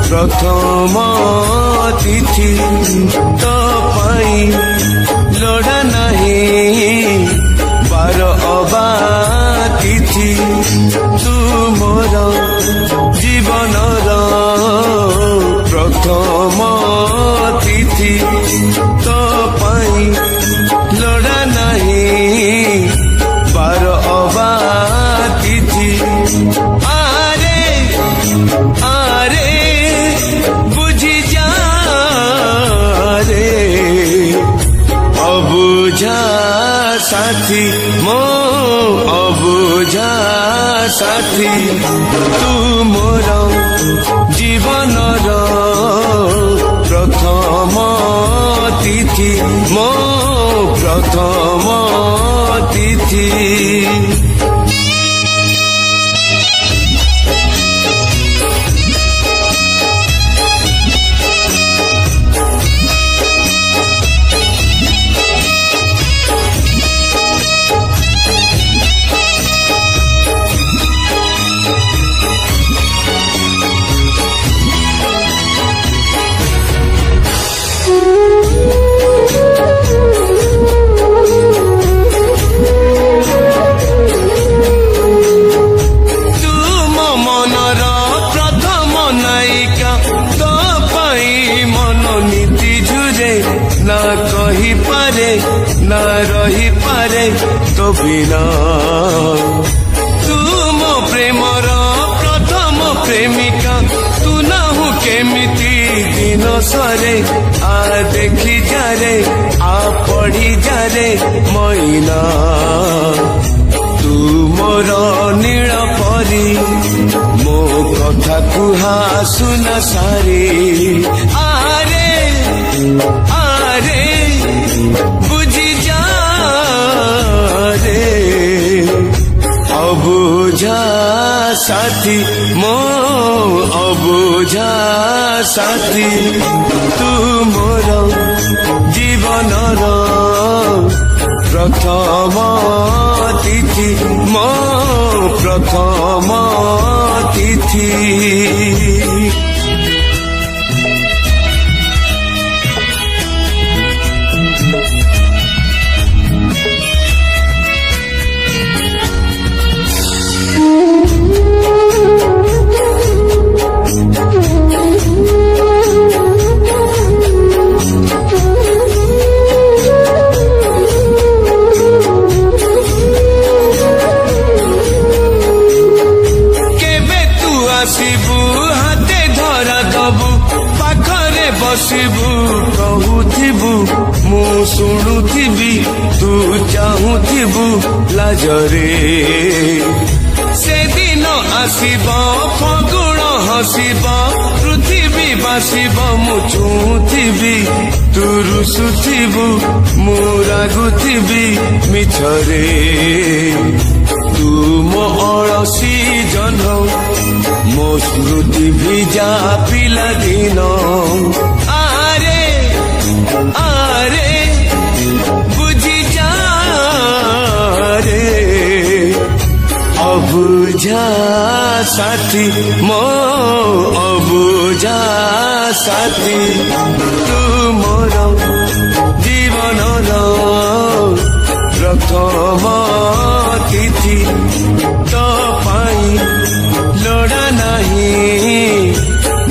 प्रथम तिथि तो पाई लोड़ा नहीं बार अबा तिथि तू मोर जीवनर प्रथम तिथि तो पाई लोड़ा नहीं बार अबा तिथि आरे आरे बुझी जा रे अबुझा साथी मो अबुझा साथी तू मोर जीवनर प्रथम तिथि मो प्रथम तिथि ना कही पारे ना रही पारे तो बिना तू मो प्रेमर प्रथम प्रेमिका तू ना हूँ केमिति दिन सरे आ देखी जारे आ पढ़ी जारे मैना तू मोर नील परी मो कथा कुहा सुना सारी आरे आरे बुझी जा रे अबुझा साथी मो अबुझा साथी तू मोर जीवनर प्रथम तिथि मो प्रथम तिथि हाथे धरा दबु पाखरे बसबु कहूथिबु मु शुणुथिबी तू चाहूथिबु लाजरे से दिन आसीब फगुण हसीब पृथ्वी बासीब मु छुथिबी तू रुसुथिबु मु रागुथिबी मिछरे तू मो अलसी जन मो स्मृति भिजा पिला दिन आरे आरे बुझी जा रे अबुझा साथी मो अबुझा साथी तू मोर जीवनर प्रथम तिथि तो पाई लोड़ा नहीं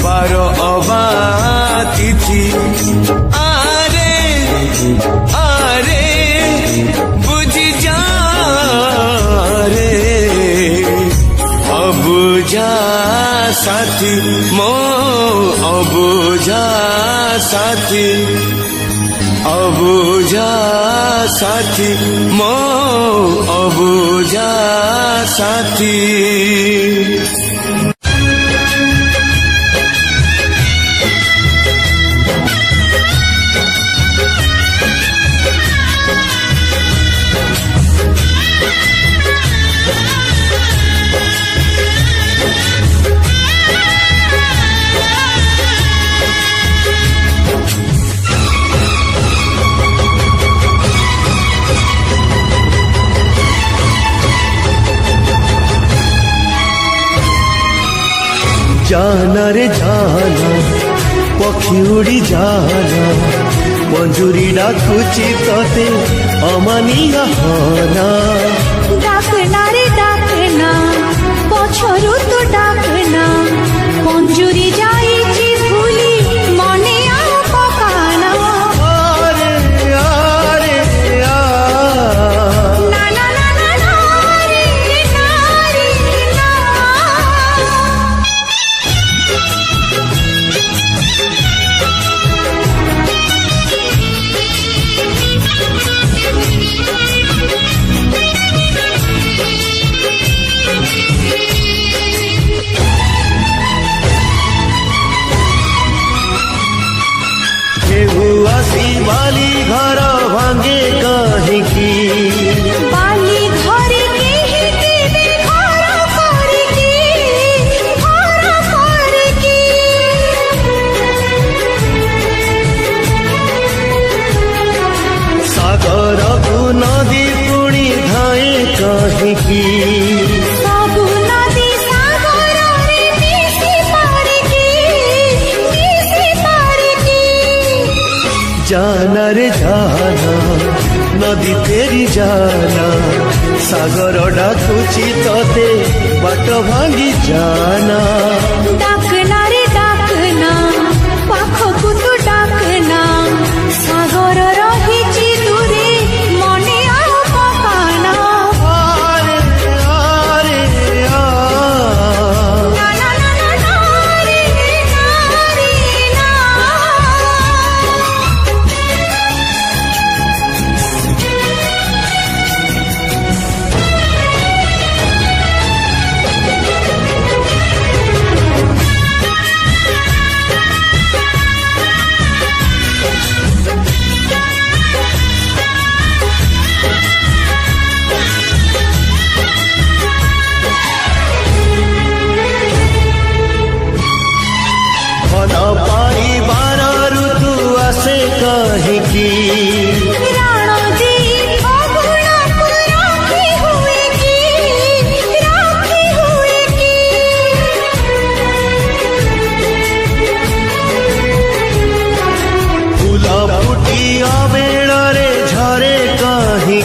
बार अबा तिथि आरे आरे बुझी जा रे अबुझा साथी मो अबुझा साथी अबुझा साथी मो अबुझा ସାଥୀ। जाना रे जाना पक्षी उड़ी जाना मंजूरी डाकुची तते अमानिया होना। डाकना रे डाकना पछरु तो डाकना मंजूरी जाईची भूली मने आउ पकाना। आरे आरे आ ना ना ना ना ना रे ना रे ना। आसी बाली घर भांगे कहीं बाली घरे केहि देबे घर करके सागर को नदी पुणी धाए कहीं सबु नदी सागर रे मिसी पारके जाना रे जाना नदी तेरी जाना सागर डाकुची तते बाट भांगी जाना। डाकना रे डाकना पाखकु तू डाकना सागर रहिची दूरे मने आउ पकाना। आरे आरे आ ना ना ना ना ना रे ना रे ना। मन पाई बार ऋतु आसे कहीं राण दी फगुणा को राखी हुए की फूल फुटी अबेड़ रे झरे कहीं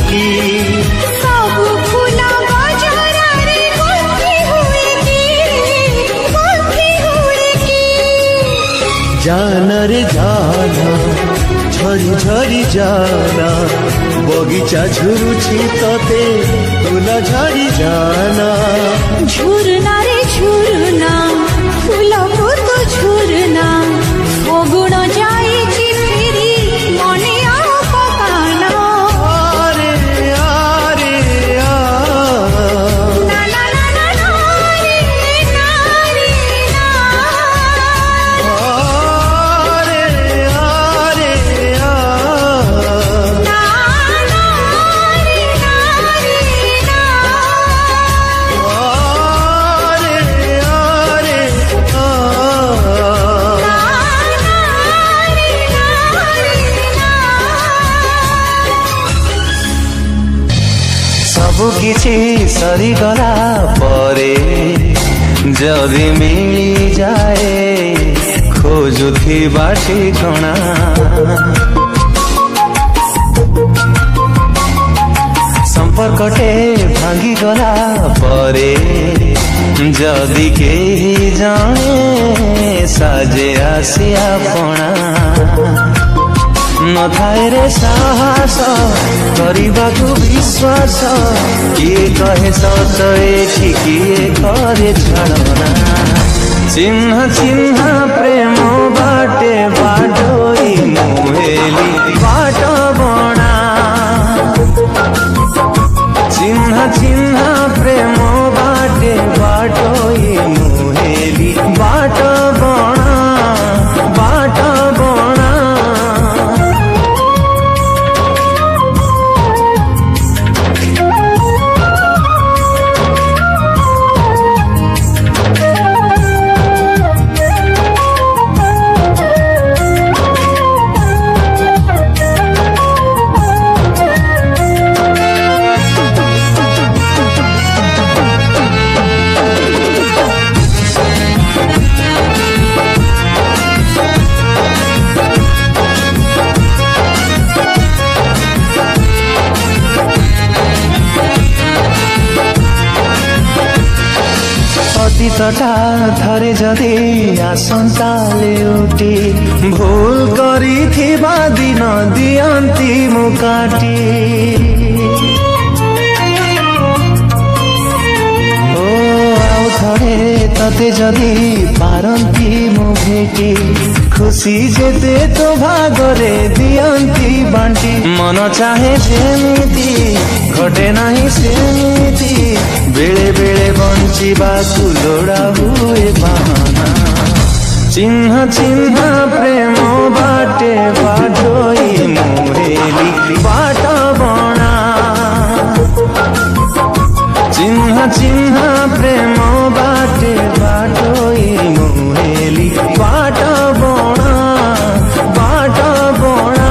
सबु फूला बजरा रे गुंथी हुए की जाना रे जाना झरी झरी जाना बगीचा झुरुची तते तुला झरी जाना। झुरना रे झुरना फूल को तो झुरना फगुण जाईची फेरी मने आउ पकाना। आरे आरे आ ना ना ना ना ना रे ना रे ना। आरे आरे आ ना ना रे ना रे ना। आरे आरे आ सबु किछि सरीगला परे जदि मिली जाए खोजुथिबा ठिकଣା संपर्कटे भांगी गला परे जदि केही जाने साजे आसिया पणा नथाए रे साहस କରିବାକୁ विश्वास किए कहे सत एठी किए करे छलना चिन्ह चिन्ह प्रेम बाटे बाटोई मुहेली बाट बणा चिन्ह चिन्ह प्रेम অতীতটা থরে যদি আসন্তা লেউটি ভুল করিথিবা দিন দিয়ন্তি মুকাটি ও আউ থরে ততে যদি পারন্তি মু ভেটি খুশি যেতে তো ভাগরে দিয়ন্তি বান্টি মন চাহে যেমিতি ঘটে নাহি সেমিতি বেড়ে বেড়ে বঞ্চিবাকু লোড়া হুଏ বাহানা চিহ্ন চিহ্ন প্রেম বাটে বাটই মুহেলি বাট বণা চিহ্ন চিহ্ন প্রেম বাটে বাটই মুহেলি বাট বণা বাট বণা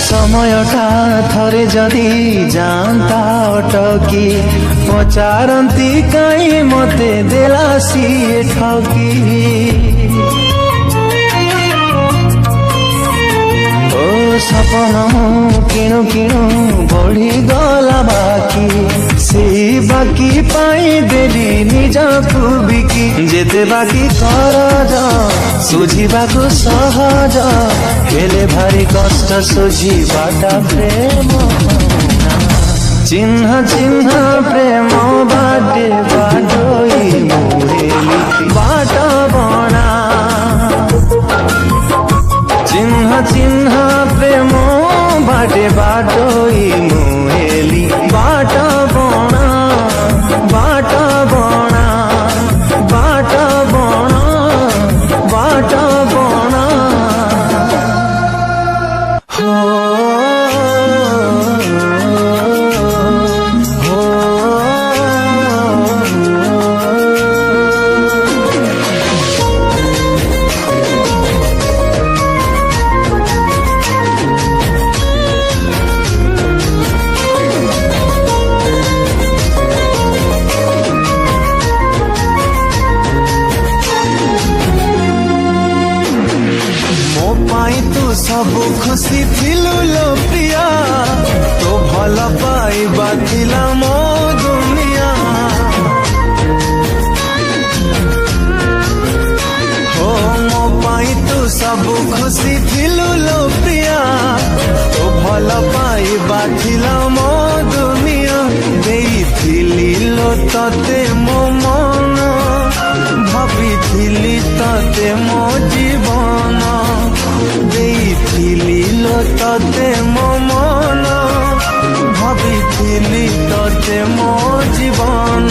সময়টা থরে যদি জানতা অটকি পচারন্তি কাই মতে দেলা সিয়ে ঠকি ও সপন কিণু কিণু বঢ়ি গলা বাকি সেই বাকি পাই দেলি নিজকু বিকি যেতে বাকি করজ সুঝিবাকু সহজ হেলে ভারি কষ্ট সুঝিবাটা প্রেম চিহ্ন চিহ্ন প্রেম বাটে বাটই মুহেলি বাট বণা চিহ্ন চিহ্ন প্রেম বাটে বাটই মুহেলি বাট বণা বাট বণা বাট বণা বাট বণা হো सबु खुशी थिलु लो प्रिया तो भल पाइबा थिला मो दुनिया हो मो पाई तू सबु खुशी थिलु लो प्रिया तो भल पाइबा थिला मो दुनिया देइथिली लो तते मो मन भाबिथिली तते मो जीवन देइथिली लो तते मो मन भाबिथिली तते मो जीवन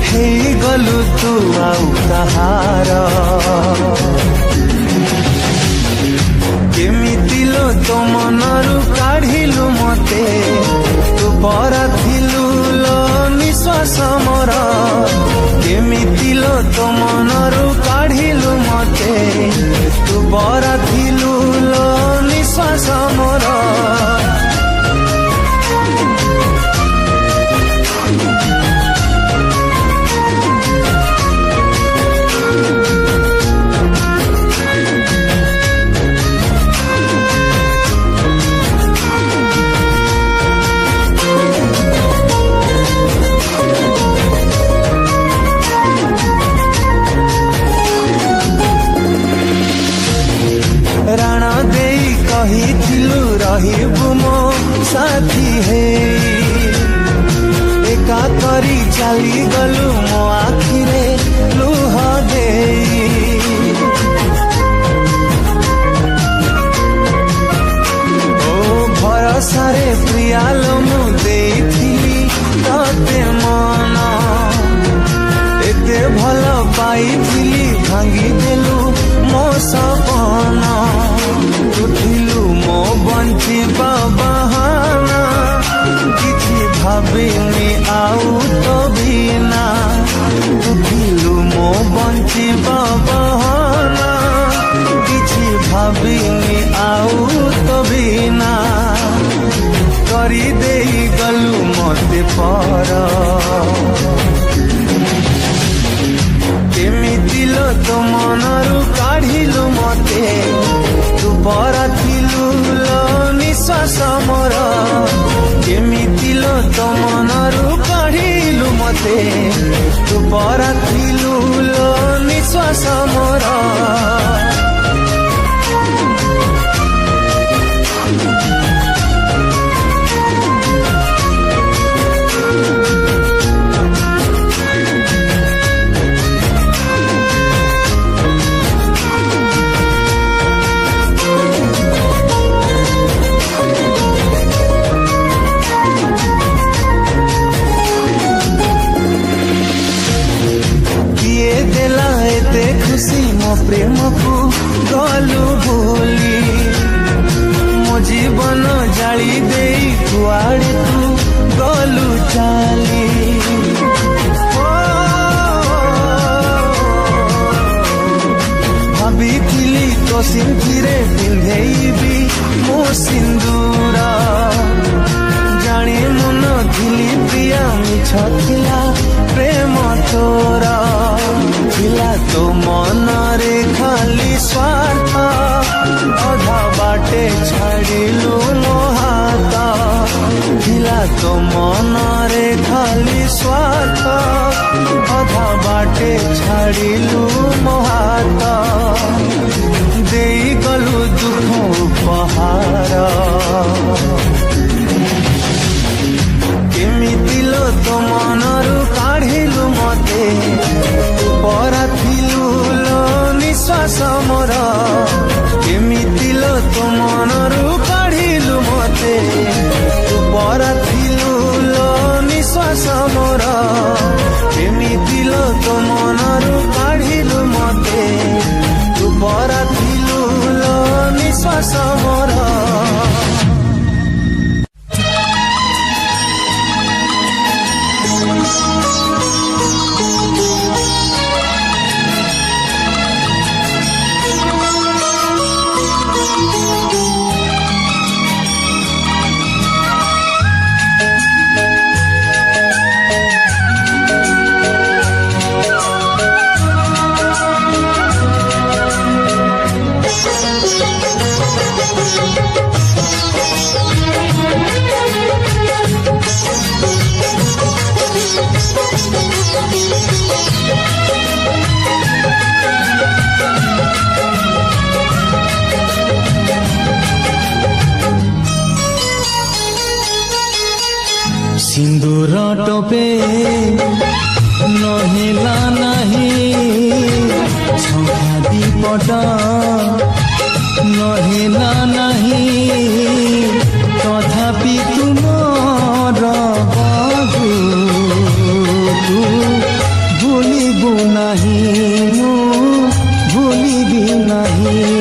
हेई गलु तू आउ कहार केमिति लो तो मनरु काढिलु मते तू परा थिलु लो निश्वास मोर केमिति लो तो मनरु काढिलु मते तू परा थिलु लो निश्वास मोर राणा देई कहिथिलु रहिबु मो साथी हे एका करी चली गलु मो आखिरे लुह देई ओ भरोसा रे प्रियालो मु देइथिली तते मन एते भल पाइथिली भांगी देलु मो सपन भाविनी आउ तो बिना करी देई गलु मते पर केमिति लो तो मनरु काढिलु मते तू पर थिलु लो निश्वास मोर केमिति लो तो मनरु काढिलु मते तू पर थिलु लो निश्वास मोर खुशी मो प्रेम को गलु भूली मो जीवन जाली दे कुआड़े तू गलु चाली भाभी तो सिंदूरे पिंधेबी मो सिंदूर जानी मन थिली प्रिया मिछ थिला प्रेम तोरा थिला तो मन रे खाली स्वार्थ अधा बाटे छाड़िलु मो हाथ थिला तो मन रे खाली स्वार्थ अधा बाटे छाड़िलु मो हाथ देई गलु दुख उपहार केमिति लो तो मनरु काढिलु मते पर थिलु लो निश्वास मोर केमिति लो तो मनरु काढिलु मते पर थिलु लो निश्वास मोर केमिति लो तो मनरु काढिलु मते पर थिलु लो निश्वास मोर सिंदूर टोपे नहिला नहीं छका दीपट नहिला नहीं तथापि तुमर बाबू तू भूलिबु नहीं मु भूलिबि नहीं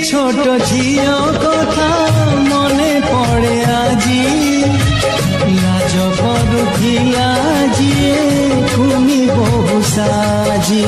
छोट झियो कथा मने पड़े आजी लाज करुथिला जिए कुनी बहु साजी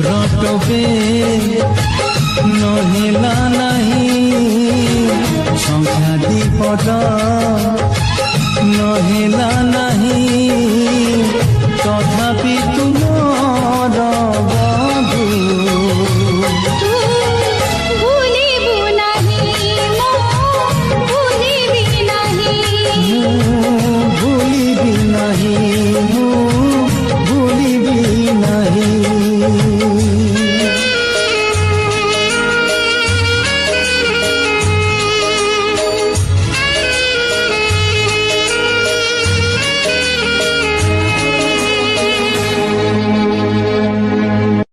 ଟୋପେ ନହେଲା ନାହିଁ ସଂଖ୍ୟା ଦୀପଟ ନହେଲା ନାହିଁ ତଥାପି ତୁମର ବଧୁ ତୁ ଭୁଲିବୁ ନାହିଁ ମୁଁ ଭୁଲିବି ନାହିଁ ମୁଁ ଭୁଲିବି ନାହିଁ